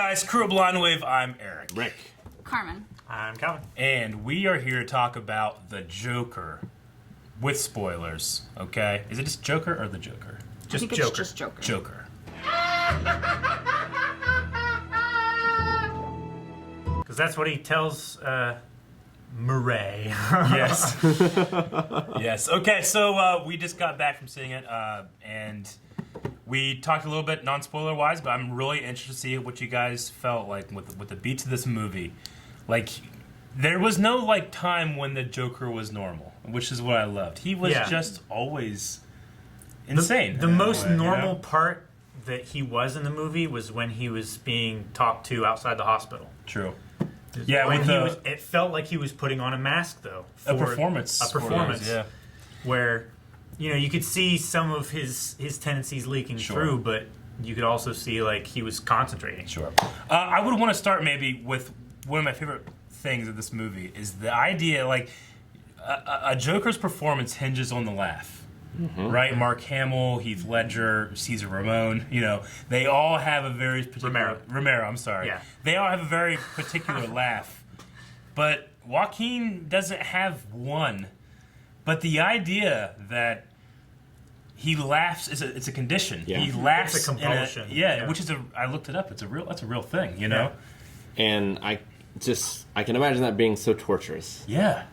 guys, Crew of Blind Wave, I'm Eric. Rick. Carmen. I'm Calvin. And we are here to talk about the Joker with spoilers, okay? Is it just Joker or the Joker? I think it's just Joker. Joker. Because that's what he tells Murray. Yes. Yes. Okay, so we just got back from seeing it, and we talked a little bit non-spoiler wise, but I'm really interested to see what you guys felt like with the beats of this movie. Like, there was no like time when the Joker was normal, which is what I loved. He was just always insane. The most normal part that he was in the movie was when he was being talked to outside the hospital. True. Yeah, when it felt like he was putting on a mask, though. A performance. Yeah. Where, you know, you could see some of his tendencies leaking through, but you could also see, like, he was concentrating. Sure. I would want to start maybe with one of my favorite things of this movie is the idea, like, a Joker's performance hinges on the laugh. Mm-hmm. Right? Mark Hamill, Heath Ledger, Cesar Ramon, you know, they all have a very particular... Romero, I'm sorry. Yeah. They all have a very particular laugh. But Joaquin doesn't have one. But the idea that he laughs it's a condition. Yeah. He laughs. It's a compulsion. Which is I looked it up. That's a real thing, you know? Yeah. And I can imagine that being so torturous. Yeah.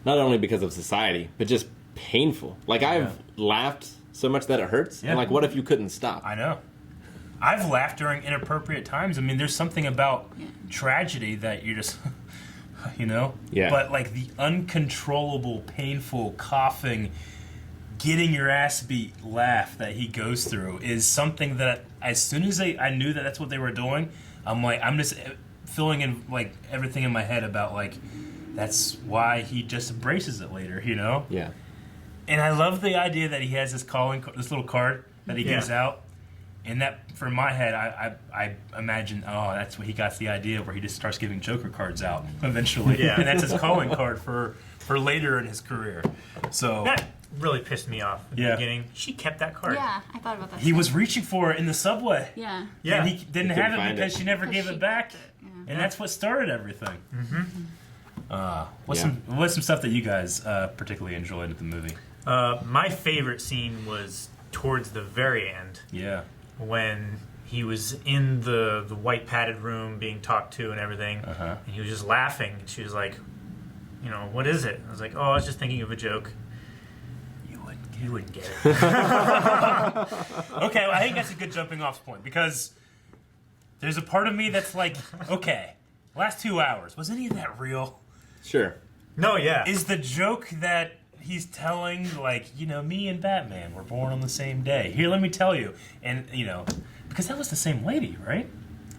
Not only because of society, but just painful. Like, I've laughed so much that it hurts. Yeah. And, like, what if you couldn't stop? I know. I've laughed during inappropriate times. I mean, there's something about tragedy that you're just, you know? Yeah. But, like, the uncontrollable, painful, coughing, getting your ass beat laugh that he goes through is something that as soon as I knew that that's what they were doing, I'm just filling in, like, everything in my head about, like, that's why he just embraces it later, you know? Yeah. And I love the idea that he has this little card that he gives out, and that, for my head, I imagine, that's what he got the idea where he just starts giving Joker cards out eventually, and that's his calling card for later in his career. So that really pissed me off in the beginning. She kept that card. Yeah, I thought about that. He was reaching for it in the subway. Yeah. And he didn't have it because she never gave it back, and that's what started everything. Mm-hmm. What's some stuff that you guys particularly enjoyed at the movie? My favorite scene was towards the very end. Yeah. When he was in the white padded room being talked to and everything, and he was just laughing, and she was like, you know, what is it? I was like, I was just thinking of a joke. You wouldn't get it. Okay, well, I think that's a good jumping off point, because there's a part of me that's like, okay, last 2 hours, was any of that real? Sure. No, yeah. Is the joke that he's telling, like, you know, me and Batman were born on the same day. Here, let me tell you. And, you know, because that was the same lady, right?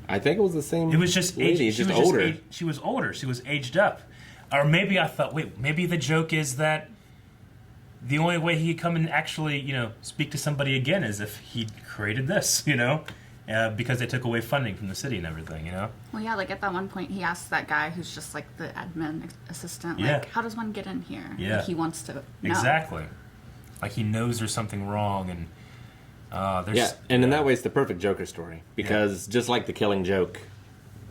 I think it was the same It was just lady, just older. She was older. She was aged up. Or maybe I thought, maybe the joke is that the only way he could come and actually, you know, speak to somebody again is if he created this, you know? Because they took away funding from the city and everything, you know? Well, yeah, like at that one point, he asks that guy who's just like the admin assistant, like, how does one get in here? Yeah. Like, he wants to know. Exactly. Like, he knows there's something wrong, and there's... Yeah, and in that way, it's the perfect Joker story. Because just like the Killing Joke,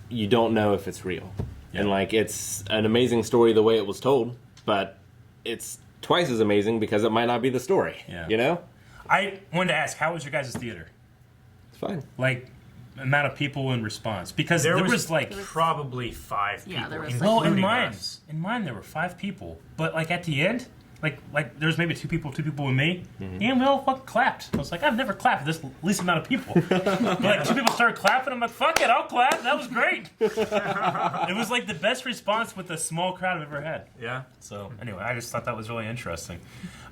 you don't know if it's real. Yeah. And, like, it's an amazing story the way it was told, but it's twice as amazing because it might not be the story, you know? I wanted to ask, how was your guys' theater? Fine. Like, amount of people in response, because there was like probably 5 people. Yeah, there was well, in mine there were 5 people, but like at the end, like there was maybe two people with me, and we all fucking clapped. I was like, I've never clapped with this least amount of people. But like 2 people started clapping. I'm like, fuck it, I'll clap. That was great. It was like the best response with a small crowd I've ever had. Yeah. So anyway, I just thought that was really interesting.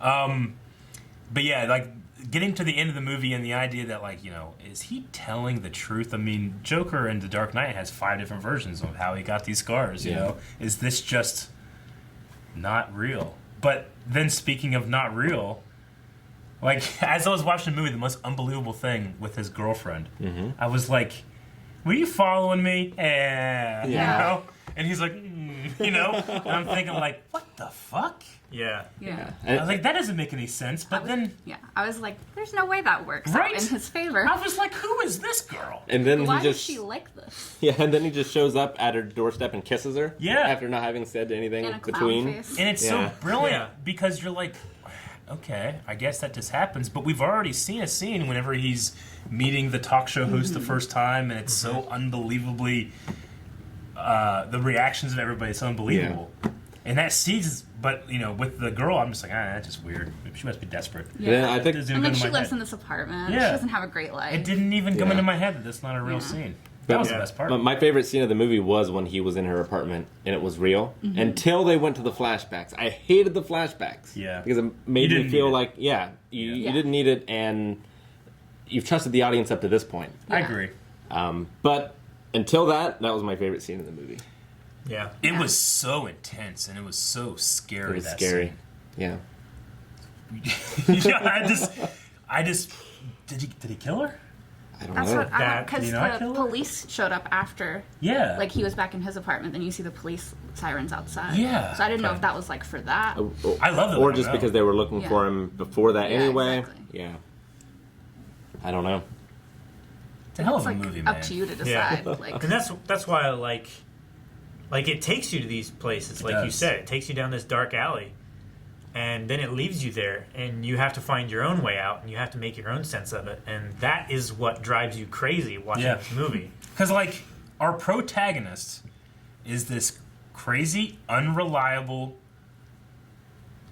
But yeah, like, getting to the end of the movie and the idea that, like, you know, is he telling the truth? I mean, Joker in The Dark Knight has 5 different versions of how he got these scars, you know? Is this just not real? But then, speaking of not real, like, as I was watching the movie, the most unbelievable thing with his girlfriend, I was like, were you following me? You know? and he's like, you know, and I'm thinking like, what the fuck? Yeah. I was like, that doesn't make any sense. But then, I was like, there's no way that works Right? out in his favor. I was like, who is this girl? And then Why he is just she like this? and then he just shows up at her doorstep and kisses her. Yeah. After not having said anything In a clown between. face. And it's Yeah. so brilliant Yeah. because you're like, okay, I guess that just happens. But we've already seen a scene whenever he's meeting the talk show host the first time, and it's so unbelievably, the reactions of everybody, it's unbelievable. And that sees, but you know, with the girl, I'm just like, that's just weird. She must be desperate. Then I think It doesn't And go then into she my lives head. in this apartment. Yeah. She doesn't have a great life. It didn't even come Yeah. into my head that that's not a real scene. That was the best part. But my favorite scene of the movie was when he was in her apartment and it was real until they went to the flashbacks. I hated the flashbacks. Yeah. Because it made You me didn't feel need it. like, you Yeah. didn't need it, and you've trusted the audience up to this point. I Yeah. agree. But until that was my favorite scene in the movie. Yeah. It was so intense and it was so scary. It was that scary. Yeah. Scene. I just. Did he kill her? I don't That's know. what That- because you know, I the killed her? police showed up after. Yeah. Like he was back in his apartment, then you see the police sirens outside. Yeah. So I didn't know Okay. if that was like for that. I love it. Or when just I because know. they were looking Yeah. for him before that Yeah, anyway. exactly. Yeah. I don't know. It's a hell It's of a like movie, man. up to you to Yeah. decide. Like And that's why I like it takes you to these places, like you does. said. It takes you down this dark alley, and then it leaves you there, and you have to find your own way out, and you have to make your own sense of it, and that is what drives you crazy watching Yeah. this movie. Because, like, our protagonist is this crazy, unreliable,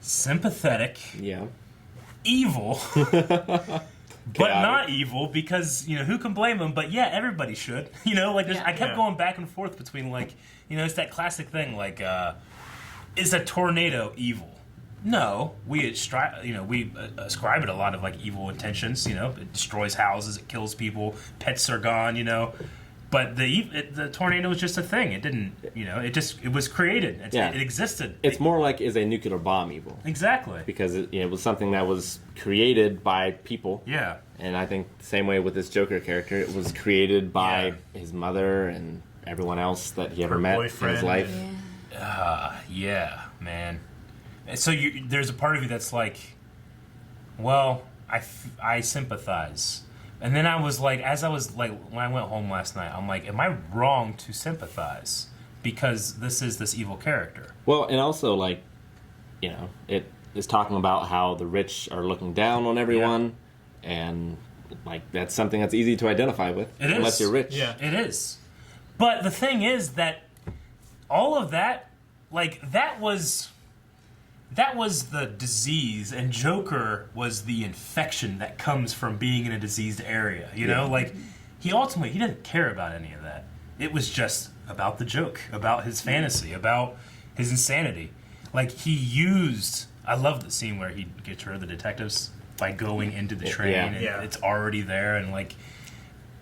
sympathetic, Yeah. evil, but out. not evil because, you know, who can blame him? But yeah, everybody should. You know, like, I kept Yeah. going back and forth between, like, you know, it's that classic thing, like, is a tornado evil? No, we ascribe it a lot of like evil intentions. You know, it destroys houses, it kills people, pets are gone. You know, but the tornado was just a thing. It didn't. You know, it was created. It existed. It's more like, is a nuclear bomb evil? Exactly. Because it was something that was created by people. Yeah. And I think the same way with this Joker character, it was created by Yeah. his mother and everyone else that he ever Her met in boyfriend. his life. Yeah, man. So there's a part of you that's like, well, I sympathize. And then I was like, when I went home last night, I'm like, am I wrong to sympathize? Because this is this evil character. Well, and also, like, you know, it is talking about how the rich are looking down on everyone, and, like, that's something that's easy to identify with. It is. Unless you're rich. Yeah. It is. But the thing is that all of that, like, that was the disease, and Joker was the infection that comes from being in a diseased area. You know, like, he didn't care about any of that. It was just about the joke, about his fantasy, about his insanity. Like, I love the scene where he gets rid of the detectives by going into the train, and Yeah. it's already there, and like,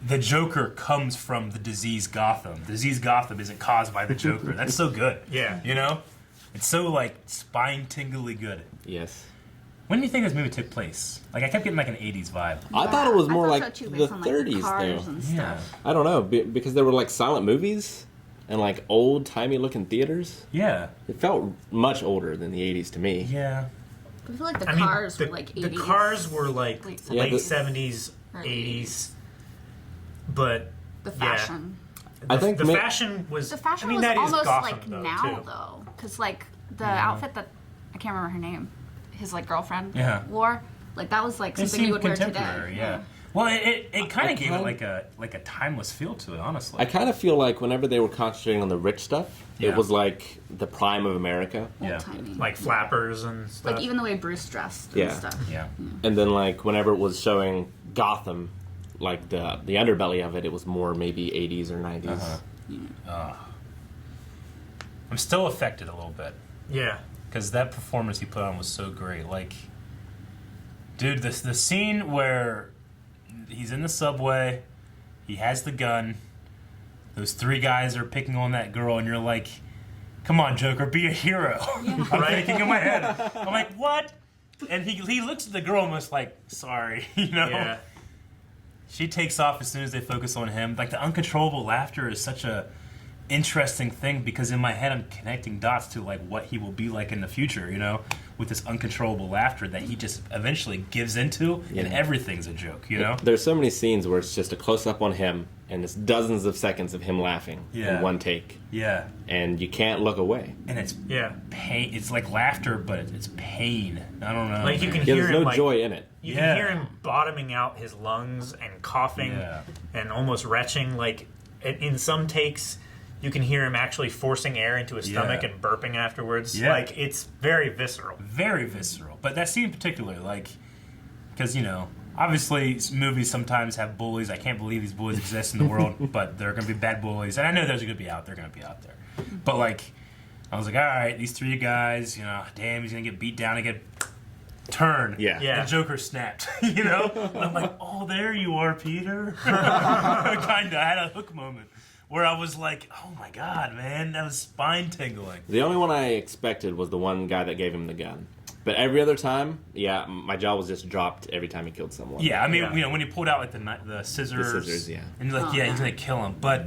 the Joker comes from the disease Gotham. The disease Gotham isn't caused by the Joker. That's so good. Yeah. You know? It's so, like, spine-tingly good. Yes. When do you think this movie took place? Like, I kept getting, like, an 80s vibe. I thought it was more thought like so too, the based on, like, 30s, cars though. and Yeah. stuff. I don't know, because there were, like, silent movies and, like, old-timey looking theaters. Yeah. It felt much older than the 80s to me. Yeah. I feel like the I mean, cars were like 80s. the cars were like Late late 70s. 70s, Early 80s, but The fashion. I think the ma- fashion was. The fashion I mean, was that is almost Gotham, like though, now, too. though. Because, like, the outfit that, I can't remember her name, his, like, girlfriend Yeah. wore, like, that was, like, It something you seemed would wear today. contemporary, yeah. Well, it kind I of gave it kind- like a timeless feel to it, honestly. I kind of feel like whenever they were concentrating on the rich stuff, Yeah. it was like the prime of America. Yeah. Old-timey. Like flappers and stuff. Like, even the way Bruce dressed and Yeah. stuff. Yeah. And then, like, whenever it was showing Gotham, like the underbelly of it, it was more maybe 80s or 90s. I'm still affected a little bit. Yeah. Because that performance he put on was so great. Like, dude, the scene where he's in the subway, he has the gun, those three guys are picking on that girl, and you're like, come on, Joker, be a hero. I'm thinking in my head. I'm like, what? And he looks at the girl almost like, sorry, you know? Yeah. She takes off as soon as they focus on him. Like, the uncontrollable laughter is such a interesting thing because in my head I'm connecting dots to like what he will be like in the future, you know, with this uncontrollable laughter that he just eventually gives into, and everything's a joke, you know. There's so many scenes where it's just a close up on him, and it's dozens of seconds of him laughing in one take. Yeah, and you can't look away. And it's pain. It's like laughter, but it's pain. I don't know. Like you can hear there's him, no joy in it. You can hear him bottoming out his lungs and coughing and almost retching. Like in some takes, you can hear him actually forcing air into his stomach and burping afterwards. Yeah. Like, it's very visceral. Very visceral. But that scene in particular, like, because, you know, obviously movies sometimes have bullies. I can't believe these bullies exist in the world, but there are going to be bad bullies. And I know those are going to be out. They're going to be out there. But, like, I was like, all right, these three guys, you know, damn, he's going to get beat down and get turn. Yeah. The Joker snapped, you know? And I'm like, oh, there you are, Peter. Kind of. I had a hook moment where I was like, oh my God, man, that was spine tingling. The only one I expected was the one guy that gave him the gun. But every other time, my jaw was just dropped every time he killed someone. Yeah, I mean, you know, when he pulled out like the scissors. The scissors, yeah. And you're like, yeah, he's gonna kill him. But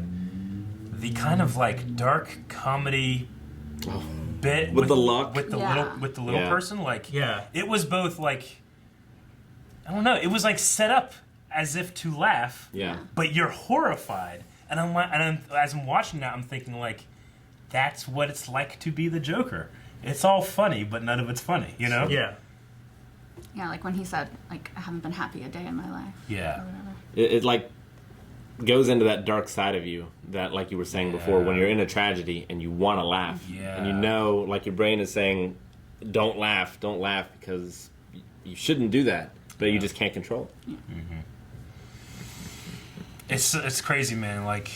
the kind of like dark comedy bit with the luck, with the little person, like, it was both like, I don't know, it was like set up as if to laugh. Yeah. But you're horrified. And as I'm watching that, I'm thinking, like, that's what it's like to be the Joker. It's all funny, but none of it's funny, you know? Yeah. Yeah, like when he said, like, I haven't been happy a day in my life. Yeah. It like, goes into that dark side of you that, like you were saying before, when you're in a tragedy and you want to laugh. Yeah. And you know, like, your brain is saying, don't laugh, because you shouldn't do that. But you just can't control it. Yeah. Mm-hmm. It's crazy, man. Like,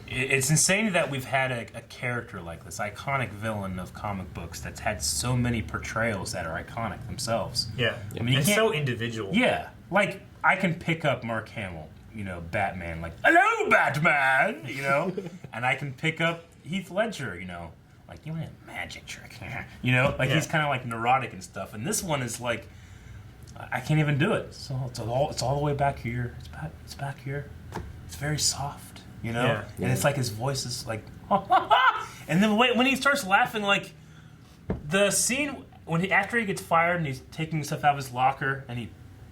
it's insane that we've had a character like this, iconic villain of comic books that's had so many portrayals that are iconic themselves. Yeah. I mean, it's so individual. Yeah. Like, I can pick up Mark Hamill, you know, Batman, like, hello, Batman, you know? And I can pick up Heath Ledger, you know, like, you want a magic trick here, you know? Like, he's kind of, like, neurotic and stuff. And this one is, like, I can't even do it. So it's all the way back here. It's back here. It's very soft, you know? Yeah. And it's like his voice is like, and then when he starts laughing, like, the scene after he gets fired and he's taking stuff out of his locker and he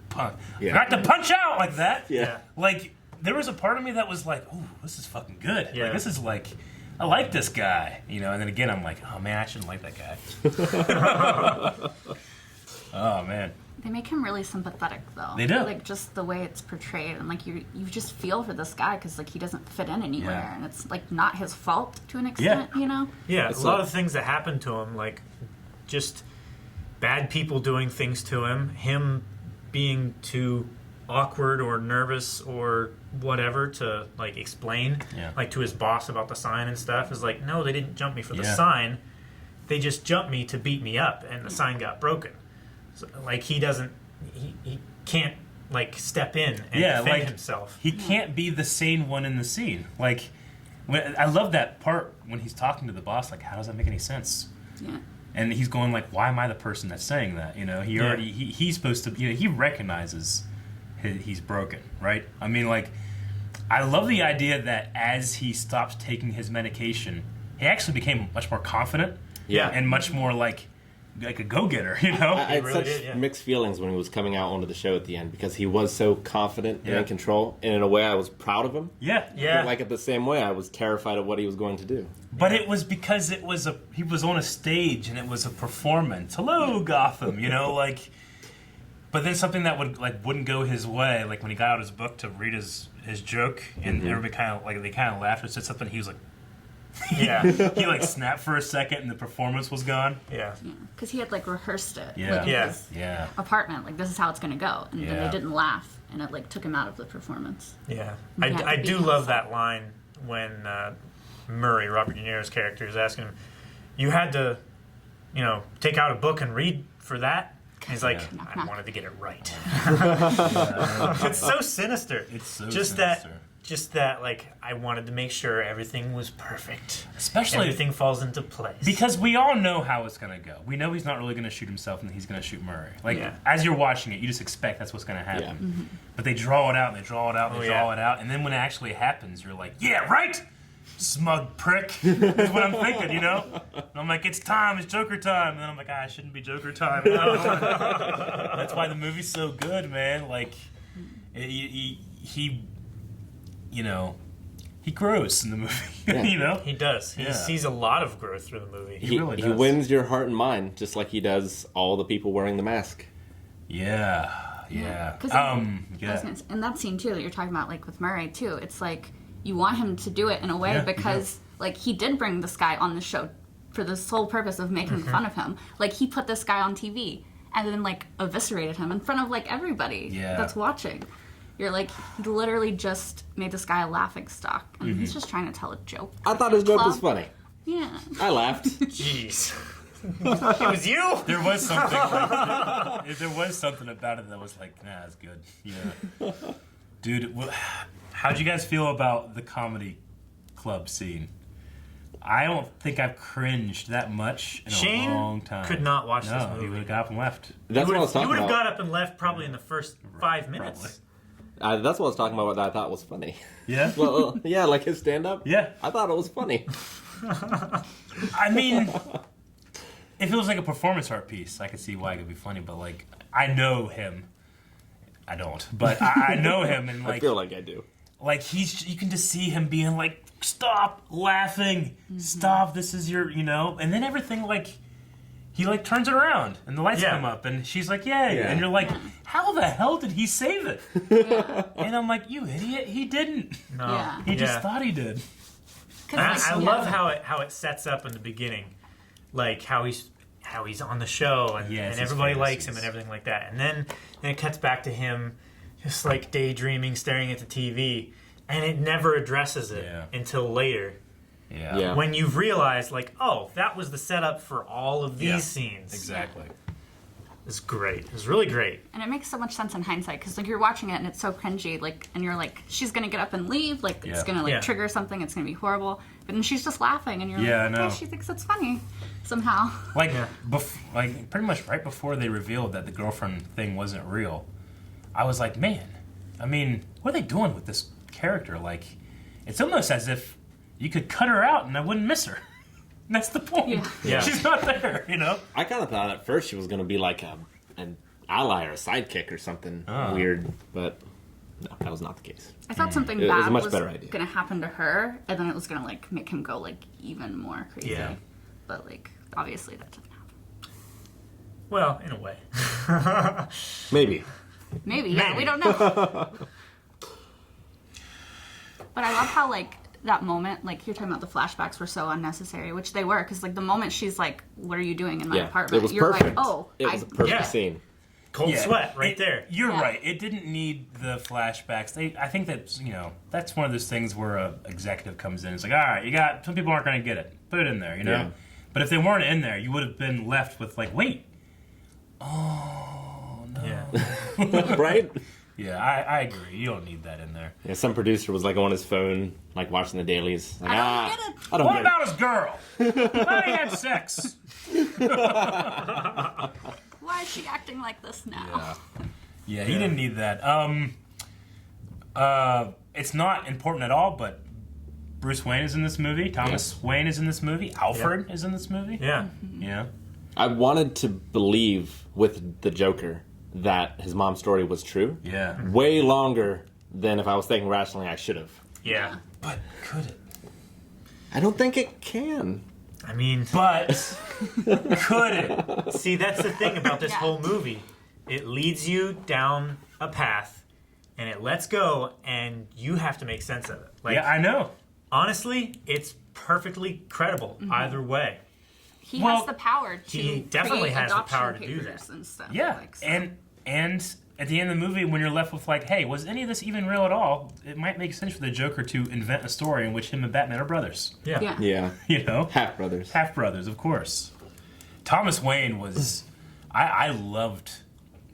got to punch out like that. Yeah. Like, there was a part of me that was like, ooh, this is fucking good. Yeah. Like, this is like, I like this guy, you know? And then again, I'm like, oh man, I shouldn't like that guy. Oh man. They make him really sympathetic, though. They do. Like, just the way it's portrayed. And, like, you just feel for this guy because, like, he doesn't fit in anywhere. Yeah. And it's, like, not his fault to an extent, you know? Yeah, It's a lot of things that happen to him, like just bad people doing things to him being too awkward or nervous or whatever to, like, explain, like, to his boss about the sign and stuff, is like, no, they didn't jump me for the sign. They just jumped me to beat me up, and the sign got broken. So, like, he can't, like, step in and defend himself. He can't be the sane one in the scene. Like, I love that part when he's talking to the boss, like, how does that make any sense? Yeah. And he's going like, why am I the person that's saying that? You know, he's supposed to, you know, he recognizes he's broken, right? I mean, like, I love the idea that as he stops taking his medication, he actually became much more confident. Yeah. And much more like a go-getter, you know? I had really such did, mixed feelings when he was coming out onto the show at the end because he was so confident and in control, and in a way I was proud of him. Yeah. But like at the same way, I was terrified of what he was going to do. But it was because he was on a stage and it was a performance. Hello, Gotham, you know, like. But then something that wouldn't go his way, like when he got out his book to read his joke, and everybody they kind of laughed and said something. He was like, he like snapped for a second and the performance was gone. Yeah, because he had like rehearsed it. Yeah. Like, in his Yeah. apartment. Like, this is how it's going to go, and then they didn't laugh, and it like took him out of the performance. Yeah. You have I to be do love himself. that line when Murray, Robert De Niro's character, is asking him, you had to, you know, take out a book and read for that? And he's like, Knock, I knock. wanted to get it right. It's so sinister. It's so just sinister. Just that, like, I wanted to make sure everything was perfect. Especially everything falls into place. because we all know how it's going to go. We know he's not really going to shoot himself and he's going to shoot Murray. Like, as you're watching it, you just expect that's what's going to happen. Yeah. But they draw it out and they draw it out and they draw it out. And then when it actually happens, you're like, yeah, right! smug prick, is what I'm thinking, you know? And I'm like, it's time, it's Joker time. And then I'm like, it shouldn't be Joker time. That's why the movie's so good, man. Like, he grows in the movie, you know? He does. He sees a lot of growth through the movie. He really does. He wins your heart and mind, just like he does all the people wearing the mask. Yeah. In that scene too that you're talking about, like with Murray too, it's like you want him to do it in a way because like he did bring this guy on the show for the sole purpose of making fun of him. Like he put this guy on TV and then like eviscerated him in front of like everybody that's watching. You're like, he literally just made this guy a laughing stock, and he's just trying to tell a joke. I thought his joke was funny. Yeah. I laughed. Jeez. It was you? There was something. There was something about it that was like, nah, it's good. Yeah. Dude, how'd you guys feel about the comedy club scene? I don't think I've cringed that much in a long time. Could not watch this movie. He would have got up and left. That's what I was talking You would have about. got up and left probably in the first 5 minutes. That's what I was talking about. What I thought was funny. Yeah. Well, yeah, like his stand-up. Yeah. I thought it was funny. I mean, if it was like a performance art piece, I could see why it could be funny. But like, I know him. I don't, but I know him, and like, I feel like I do. Like you can just see him being like, stop laughing, stop. This is your, and then everything like. He like turns it around and the lights come up and she's like, yay. And you're like, how the hell did he save it? And I'm like, you idiot, he didn't. No. Yeah. He just thought he did. I love how it sets up in the beginning, like how he's on the show and everybody likes him and everything like that. And then it cuts back to him just like daydreaming, staring at the TV, and it never addresses it until later. Yeah. When you've realized, like, oh, that was the setup for all of these scenes. Exactly. It's great. It's really great. And it makes so much sense in hindsight because like you're watching it and it's so cringy, like, and you're like, she's gonna get up and leave, like it's gonna like trigger something, it's gonna be horrible. But then she's just laughing and you're like, okay, she thinks it's funny somehow. Like, like pretty much right before they revealed that the girlfriend thing wasn't real, I was like, man, I mean, what are they doing with this character? Like, it's almost as if you could cut her out and I wouldn't miss her. That's the point. Yeah. She's not there, I kind of thought at first she was going to be like an ally or a sidekick or something weird, but no, that was not the case. I thought something It was bad a much was better idea. gonna happen to her, and then it was gonna like make him go like even more crazy. Yeah. But like obviously that didn't happen. Well, in a way. Maybe. Maybe. We don't know. But I love how like that moment, like you're talking about the flashbacks were so unnecessary, which they were, because like the moment she's like, "What are you doing in my apartment?" It was you're perfect. like, "Oh, it was a perfect scene." Cold sweat right there. You're right. It didn't need the flashbacks. I think that that's one of those things where a executive comes in. It's like, all right, some people aren't going to get it. Put it in there, Yeah. But if they weren't in there, you would have been left with like, wait, oh no, Yeah. Right? Yeah, I agree. You don't need that in there. Yeah, some producer was like on his phone, like watching the dailies. Like, I don't get it. I don't What get about his girl? Why he had sex? why is she acting like this now?" Yeah, he didn't need that. It's not important at all, but Bruce Wayne is in this movie. Thomas Wayne is in this movie. Alfred is in this movie. Yeah. Yeah. I wanted to believe with the Joker that his mom's story was true. Yeah. Way longer than if I was thinking rationally I should have. Yeah. But could it? I don't think it can. I mean, But could it? see, that's the thing about this Yeah. whole movie. It leads you down a path, and it lets go, and you have to make sense of it. Like, Yeah, I know. honestly, it's perfectly credible either way. He Well, has the power to he definitely create has the adoption power to do papers that. and stuff. Yeah, like, so. and at the end of the movie, when you're left with like, hey, was any of this even real at all? It might make sense for the Joker to invent a story in which him and Batman are brothers. Yeah. Yeah. Half brothers. Half brothers, of course. Thomas Wayne was, I loved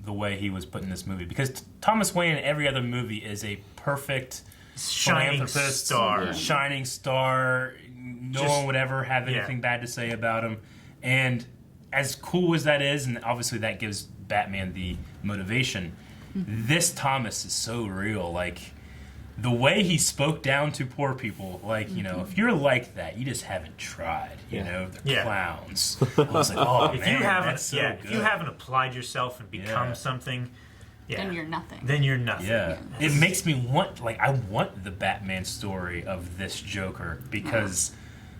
the way he was put in this movie because Thomas Wayne in every other movie is a perfect Shining philanthropist, star. shining star. No one would ever have anything bad to say about him. And as cool as that is, and obviously that gives Batman the motivation, this Thomas is so real. Like, the way he spoke down to poor people, like, you know, if you're like that, you just haven't tried. You know, they're clowns. I was like, oh, If man, you haven't, that's so good. if you haven't applied yourself and become something, Then you're nothing. Then you're nothing. Yeah. It makes me want, like, I want the Batman story of this Joker because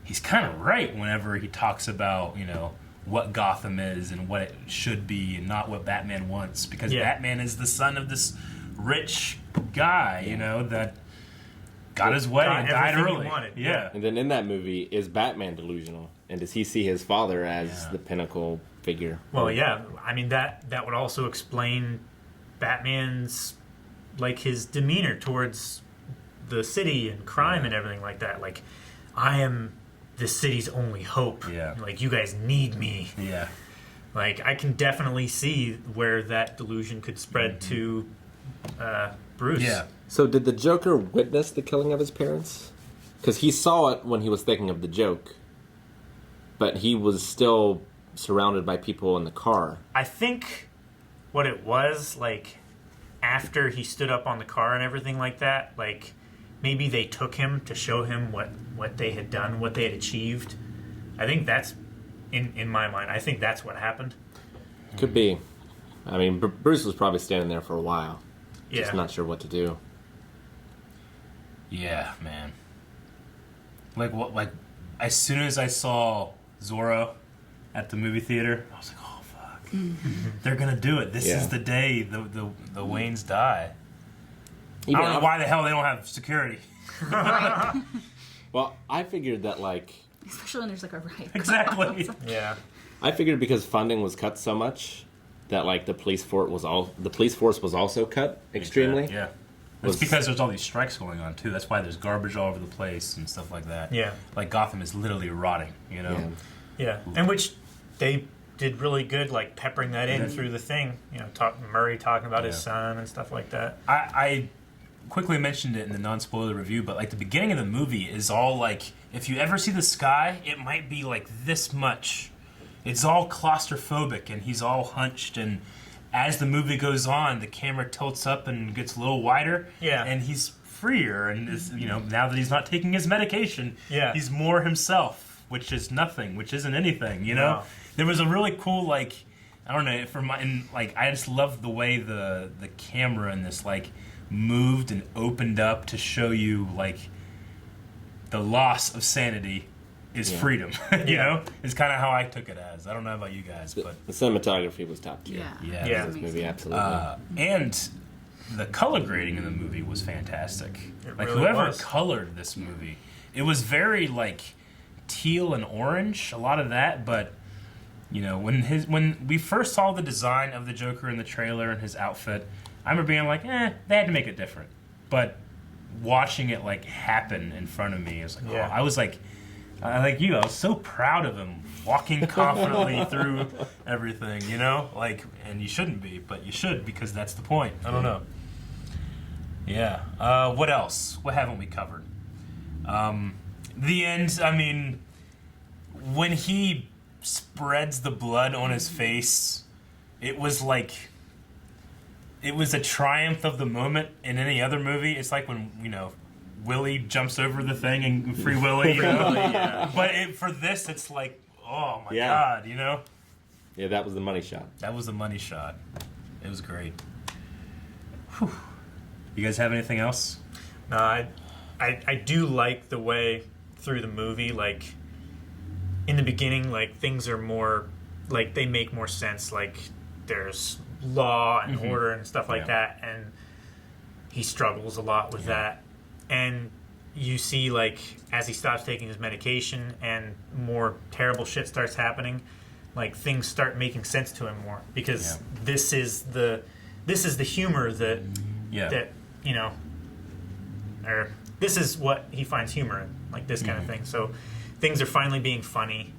he's kind of right whenever he talks about, you know, what Gotham is and what it should be and not what Batman wants, because Batman is the son of this rich guy, you know, that got his way and died early. Yeah. And then in that movie, is Batman delusional? And does he see his father as the pinnacle figure? Well, yeah. I mean, that would also explain Batman's, like, his demeanor towards the city and crime and everything like that. Like, I am the city's only hope. Yeah. Like, you guys need me. Yeah. Like, I can definitely see where that delusion could spread to Bruce. Yeah. So did the Joker witness the killing of his parents? Because he saw it when he was thinking of the joke, but he was still surrounded by people in the car. I think what it was, like, after he stood up on the car and everything like that, like, maybe they took him to show him what they had done, what they had achieved. I think that's, in my mind, I think that's what happened. Could be. I mean, Bruce was probably standing there for a while. Yeah. Just not sure what to do. Yeah, man. Like, what? Like, as soon as I saw Zorro at the movie theater, I was like, oh, fuck. They're going to do it. This is the day the Waynes die. I don't know why the hell they don't have security. Well, I figured that, like... Especially when there's like a riot. Exactly. Yeah. I figured because funding was cut so much that, like, the police force was also cut extremely. Yeah. It's because there's all these strikes going on, too. That's why there's garbage all over the place and stuff like that. Yeah. Like, Gotham is literally rotting, you know? Yeah. And which they did really good, like, peppering that in through the thing. You know, Murray talking about his son and stuff like that. I quickly mentioned it in the non-spoiler review, but, like, the beginning of the movie is all, like, if you ever see the sky, it might be, like, this much. It's all claustrophobic, and he's all hunched, and as the movie goes on, the camera tilts up and gets a little wider, and he's freer, and is, you know, now that he's not taking his medication, he's more himself, which is nothing, which isn't anything, you know? There was a really cool, like, I don't know, I just loved the way the camera in this, like, moved and opened up to show you, like, the loss of sanity is freedom. You know, it's kind of how I took it as. I don't know about you guys, but the cinematography was top tier. Yeah. This movie, absolutely. And the color grading in the movie was fantastic. Like, really whoever was. colored this movie, it was very, like, teal and orange, a lot of that. But you know, when we first saw the design of the Joker in the trailer and his outfit, I remember being like, they had to make it different. But watching it, like, happen in front of me, I was like, I was like you, I was so proud of him walking confidently through everything, you know? Like, and you shouldn't be, but you should, because that's the point. I don't know. Yeah. What else? What haven't we covered? The end, I mean, when he spreads the blood on his face, it was like... It was a triumph of the moment. In any other movie, it's like when, you know, Willie jumps over the thing and Free Willy, you know? But for this, it's like, oh my God, you know? Yeah, that was the money shot. That was the money shot. It was great. Whew. You guys have anything else? No, I do like the way through the movie, like, in the beginning, like, things are more, like, they make more sense. Like, there's law and order and stuff like that, and he struggles a lot with that. And you see, like, as he stops taking his medication and more terrible shit starts happening, like, things start making sense to him more, because this is the humor that you know, or this is what he finds humor in, like this kind of thing. So things are finally being funny.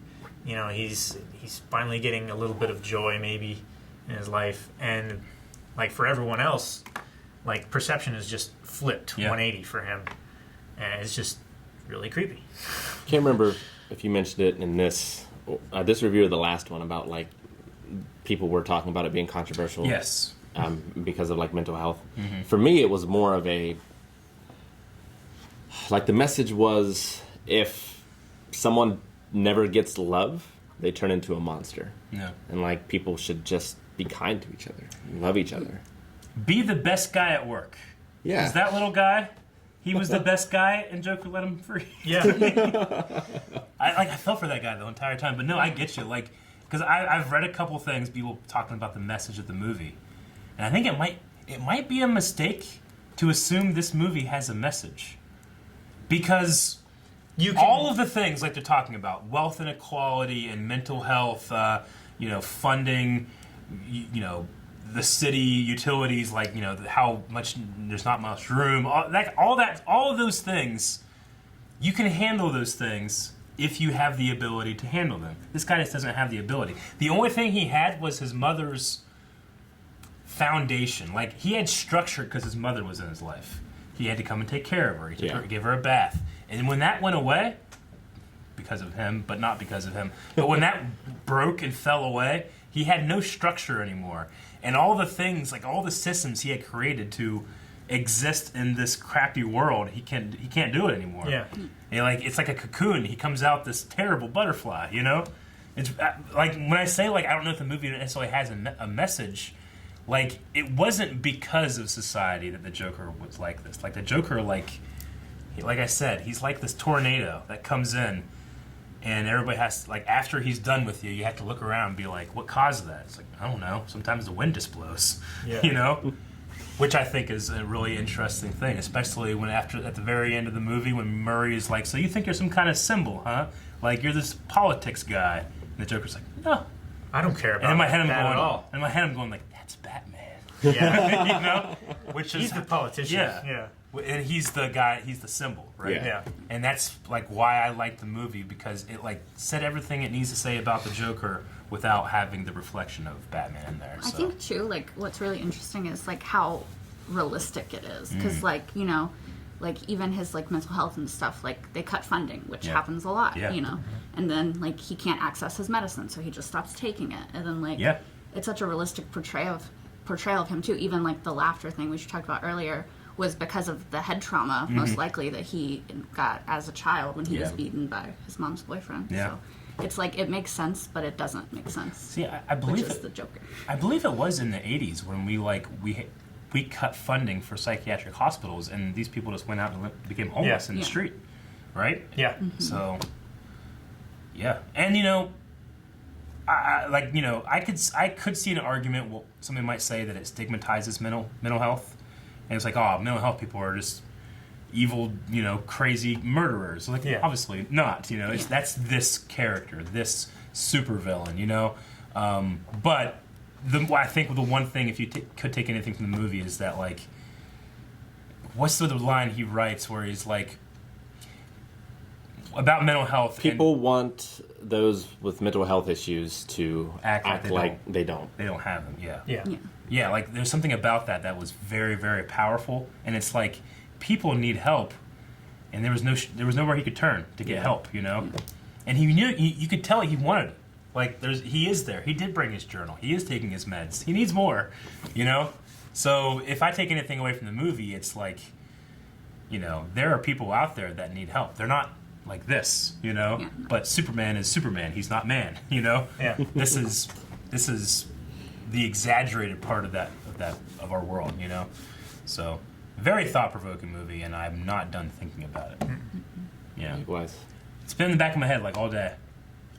You know, he's finally getting a little bit of joy maybe in his life, and like for everyone else, like perception is just flipped 180 for him, and it's just really creepy. Can't remember if you mentioned it in this review or the last one about like people were talking about it being controversial. Yes. Because of like mental health. For me, it was more of a like the message was, if someone never gets love, they turn into a monster. Yeah. And like people should just be kind to each other, love each other. Be the best guy at work. Yeah. Is that little guy? He was the best guy, and Joker let him free. Yeah. I felt for that guy the entire time, but no, I get you. Like, because I've read a couple things, people talking about the message of the movie, and I think it might be a mistake to assume this movie has a message, because all of the things like they're talking about, wealth inequality and mental health, funding, the city utilities, like how much there's not much room, all of those things, you can handle those things if you have the ability to handle them. This guy just doesn't have the ability. The only thing he had was his mother's foundation. Like, he had structure because his mother was in his life. He had to come and take care of her. He had to give her a bath. And when that went away, because of him, but not because of him, but when that broke and fell away, he had no structure anymore. And all the things, like all the systems he had created to exist in this crappy world, he can't do it anymore. Yeah. And it's like a cocoon. He comes out this terrible butterfly, It's like, when I say, like, I don't know if the movie necessarily has a message, like, it wasn't because of society that the Joker was like this. Like, the Joker, like I said, he's like this tornado that comes in, and everybody has to, like, after he's done with you, you have to look around and be like, what caused that? It's like, I don't know. Sometimes the wind just blows, Which I think is a really interesting thing, especially when at the very end of the movie, when Murray is like, so you think you're some kind of symbol, huh? Like, you're this politics guy. And the Joker's like, no. I don't care about and in my head, at all. In my head, I'm going like, that's Batman. Yeah. Which is, he's the politician. Yeah. And he's the guy, he's the symbol, right? Yeah. And that's, like, why I like the movie, because it, like, said everything it needs to say about the Joker without having the reflection of Batman in there. I think, too, like, what's really interesting is, like, how realistic it is. Because, like, like, even his, like, mental health and stuff, like, they cut funding, which happens a lot, And then, like, he can't access his medicine, so he just stops taking it. And then, like, it's such a realistic portrayal of him, too. Even, like, the laughter thing we talked about earlier was because of the head trauma, most likely, that he got as a child when he was beaten by his mom's boyfriend. Yeah. So it's like, it makes sense, but it doesn't make sense. See, I believe which is the Joker. I believe it was in the 80s when we cut funding for psychiatric hospitals, and these people just went out and became homeless in the street, right? Yeah. Mm-hmm. So, yeah, and I could see an argument. Well, somebody might say that it stigmatizes mental health, and it's like, oh, mental health people are just evil, crazy murderers. Like, obviously not. That's this character, this supervillain. But I think the one thing, if you could take anything from the movie, is that, like, what's the line he writes where he's like, about mental health. People want those with mental health issues to act like they don't. They don't have them. Yeah. Yeah, like, there's something about that was very, very powerful, and it's like, people need help, and there was nowhere he could turn to get help, and he knew, you could tell he wanted it. Like, he is there. He did bring his journal. He is taking his meds. He needs more, So if I take anything away from the movie, it's like, there are people out there that need help. They're not like this, But Superman is Superman. He's not man, Yeah. This is the exaggerated part of our world, So, very thought-provoking movie, and I'm not done thinking about it. Yeah. Likewise. It's been in the back of my head, like, all day.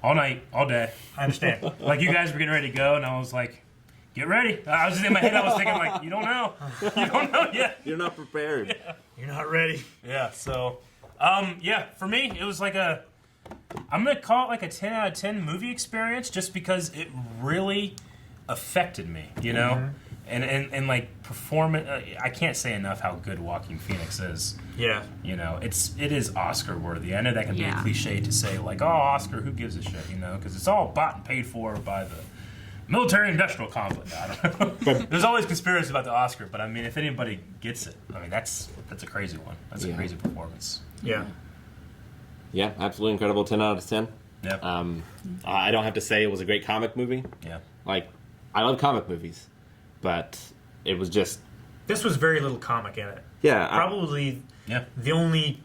All night, all day. I understand. Like, you guys were getting ready to go, and I was like, get ready. I was just in my head, I was thinking, like, you don't know. You don't know yet. You're not prepared. Yeah. You're not ready. Yeah, so, for me, it was like I'm going to call it like a 10 out of 10 movie experience, just because it really affected me, Mm-hmm. And like, performance, I can't say enough how good Joaquin Phoenix is. Yeah. It is Oscar worthy. I know that can be a cliche to say, like, oh, Oscar, who gives a shit, because it's all bought and paid for by the military-industrial conflict. I don't know. There's always conspiracies about the Oscar, but I mean, if anybody gets it, I mean, that's a crazy one. That's a crazy performance. Yeah. Yeah, absolutely incredible. 10 out of 10. Yeah. I don't have to say it was a great comic movie. Yeah. Like, I love comic movies, but it was just... This was very little comic in it. Yeah. Probably the only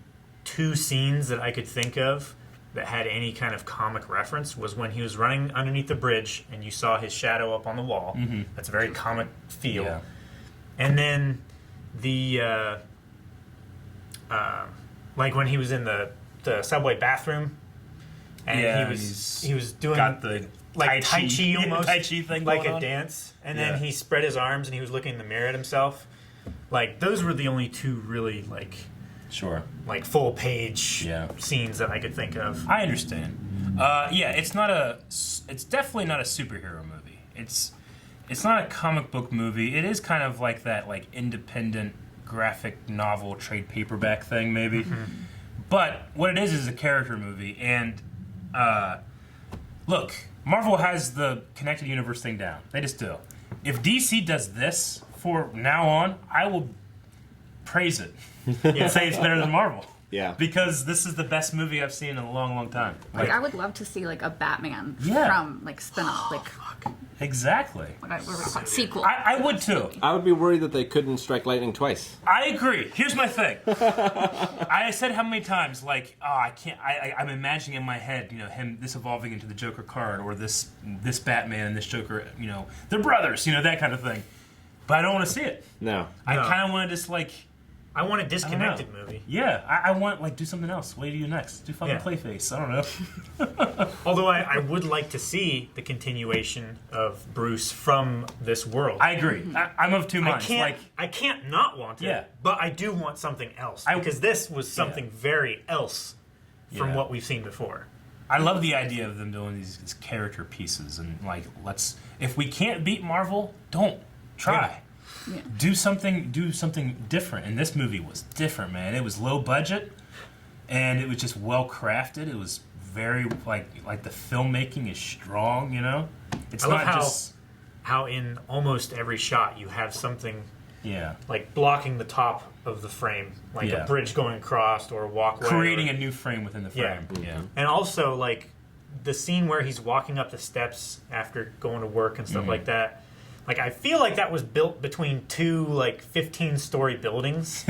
2 scenes that I could think of that had any kind of comic reference was when he was running underneath the bridge and you saw his shadow up on the wall. That's a very comic feel. Yeah. And then the like when he was in the subway bathroom and he was doing got the like Tai Chi almost, Tai Chi thing like going a on. dance, and then he spread his arms and he was looking in the mirror at himself. Like those were the only 2 really like full page scenes that I could think of. I understand. It's definitely not a superhero movie. It's not a comic book movie. It is kind of like that like independent graphic novel trade paperback thing maybe. But what it is a character movie, and look, Marvel has the connected universe thing down. They just do. If DC does this for now on, I will praise it. Say it's better than Marvel. Yeah. Because this is the best movie I've seen in a long, long time. Like I would love to see like a Batman from like spin-off, like exactly. what do we call it? Sequel. I would too. I would be worried that they couldn't strike lightning twice. I agree. Here's my thing. I said how many times, like, oh, I can't. I'm imagining in my head, this evolving into the Joker card, or this Batman and this Joker, they're brothers, that kind of thing. But I don't want to see it. No. I kind of want to just like. I want a disconnected movie. Yeah, I want like do something else. What do you do next? Do fucking Clayface. I don't know. Although I would like to see the continuation of Bruce from this world. I agree. I'm of 2 minds. I can't not want it. But I do want something else because this was something very else from what we've seen before. I love the idea of them doing these character pieces and like if we can't beat Marvel, don't try. Yeah. Do something different. And this movie was different, man. It was low budget, and it was just well crafted. It was very like the filmmaking is strong. It's I love not how in almost every shot you have something like blocking the top of the frame, like a bridge going across or a walkway, creating a new frame within the frame. And also like the scene where he's walking up the steps after going to work and stuff like that. Like, I feel like that was built between 2, 15-story buildings.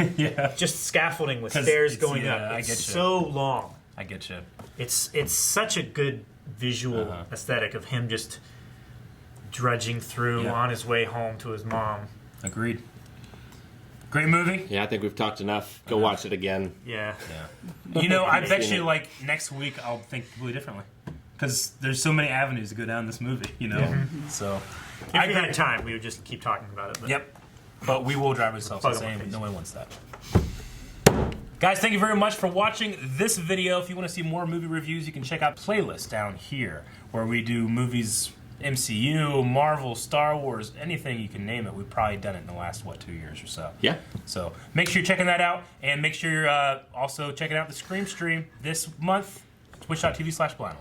Just scaffolding with stairs going up. It's so long. I get you. It's such a good visual aesthetic of him just drudging through on his way home to his mom. Agreed. Great movie. Yeah, I think we've talked enough. Go watch it again. Yeah. I bet you, next week I'll think completely differently. Because there's so many avenues to go down this movie, So... If we had time, we would just keep talking about it. But Yep. But we will drive ourselves insane. No one wants that. Guys, thank you very much for watching this video. If you want to see more movie reviews, you can check out playlist down here, where we do movies, MCU, Marvel, Star Wars, anything you can name it. We've probably done it in the last, 2 years or so. Yeah. So make sure you're checking that out, and make sure you're also checking out the Scream stream this month, twitch.tv/blindwave.